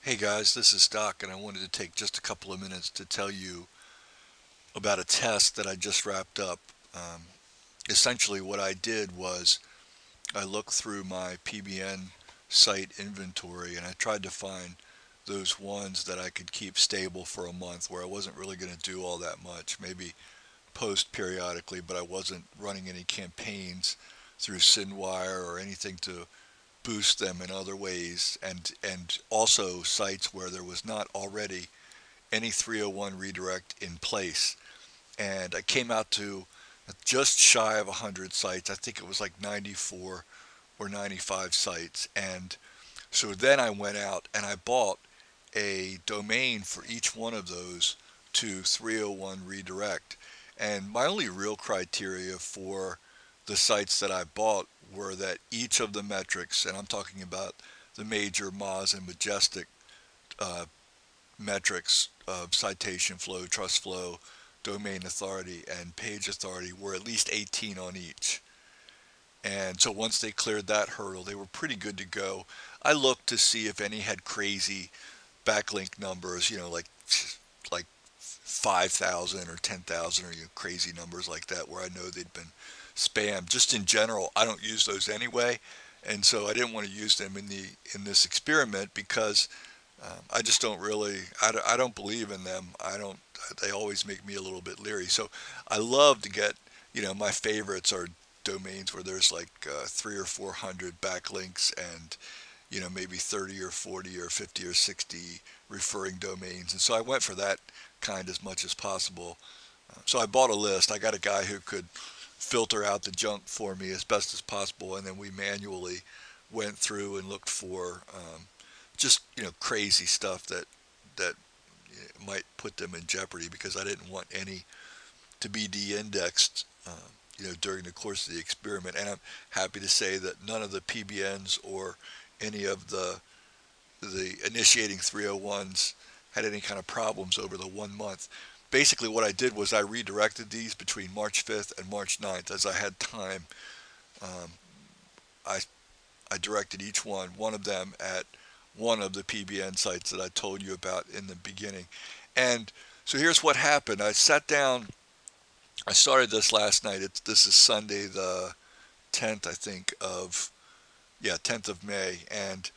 Hey guys, this is Doc, and I wanted to take just a couple of minutes to tell you about a test that I just wrapped up. Um, Essentially, what I did was I looked through my PBN site inventory and I tried to find those ones that I could keep stable for a month where I wasn't really going to do all that much, maybe post periodically, but I wasn't running any campaigns through SynWire or anything to boost them in other ways, and also sites where there was not already any 301 redirect in place. And I came out to just shy of 100 sites. I think it was like 94 or 95 sites. And so then I went out and I bought a domain for each one of those to 301 redirect. And my only real criteria for the sites that I bought were that each of the metrics, and I'm talking about the major Moz and Majestic uh, metrics of citation flow, trust flow, domain authority, and page authority, were at least 18 on each. And so once they cleared that hurdle, they were pretty good to go. I looked to see if any had crazy backlink numbers, like 5,000 or 10,000 or crazy numbers like that where I know they'd been spammed. Just in general, I don't use those anyway, and so I didn't want to use them in this experiment because I just don't really I don't believe in them. I don't They always make me a little bit leery. So I love to get my favorites are domains where there's like three or four hundred backlinks and maybe 30 or 40 or 50 or 60 referring domains. And so I went for that kind as much as possible. So I bought a list. I got a guy who could filter out the junk for me as best as possible, and then we manually went through and looked for just crazy stuff that might put them in jeopardy because I didn't want any to be de-indexed. During the course of the experiment, and I'm happy to say that none of the PBNs or any of the initiating 301s had any kind of problems over the 1 month. Basically, what I did was I redirected these between March 5th and March 9th as I had time. Um, I, I directed each one of them at one of the PBN sites that I told you about in the beginning. And so here's what happened. I sat down. I started this last night. This is Sunday the 10th, I think, of, yeah, 10th of May. And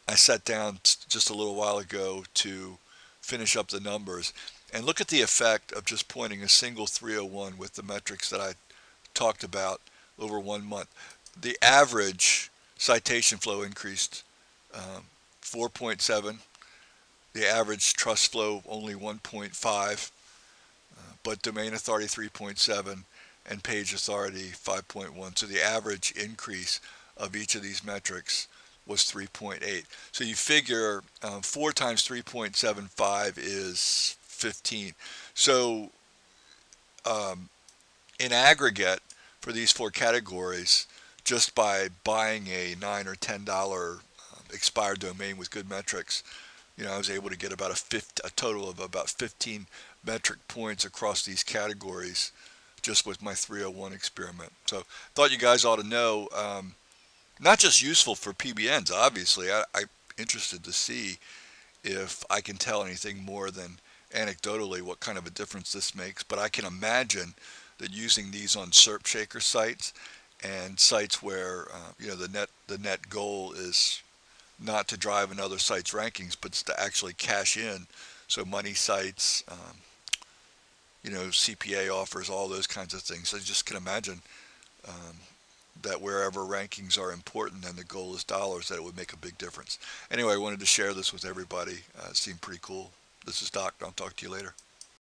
I sat down just a little while ago to finish up the numbers and look at the effect of just pointing a single 301 with the metrics that I talked about over 1 month. The average citation flow increased 4.7. The average trust flow only 1.5, but domain authority 3.7 and page authority 5.1. So the average increase of each of these metrics was 3.8. So you figure 4 times 3.75 is 15. So um, in aggregate for these four categories, just by buying a $9 or $10 expired domain with good metrics, I was able to get about a total of about 15 metric points across these categories just with my 301 experiment. So thought you guys ought to know. Not just useful for PBNs, obviously. I'm interested to see if I can tell anything more than anecdotally what kind of a difference this makes. But I can imagine that using these on SERP Shaker sites and sites where the net goal is not to drive another site's rankings, but to actually cash in. So money sites, CPA offers, all those kinds of things. So you just can imagine um, that wherever rankings are important and the goal is dollars, that it would make a big difference. Anyway, I wanted to share this with everybody. It seemed pretty cool. This is Doc. I'll talk to you later.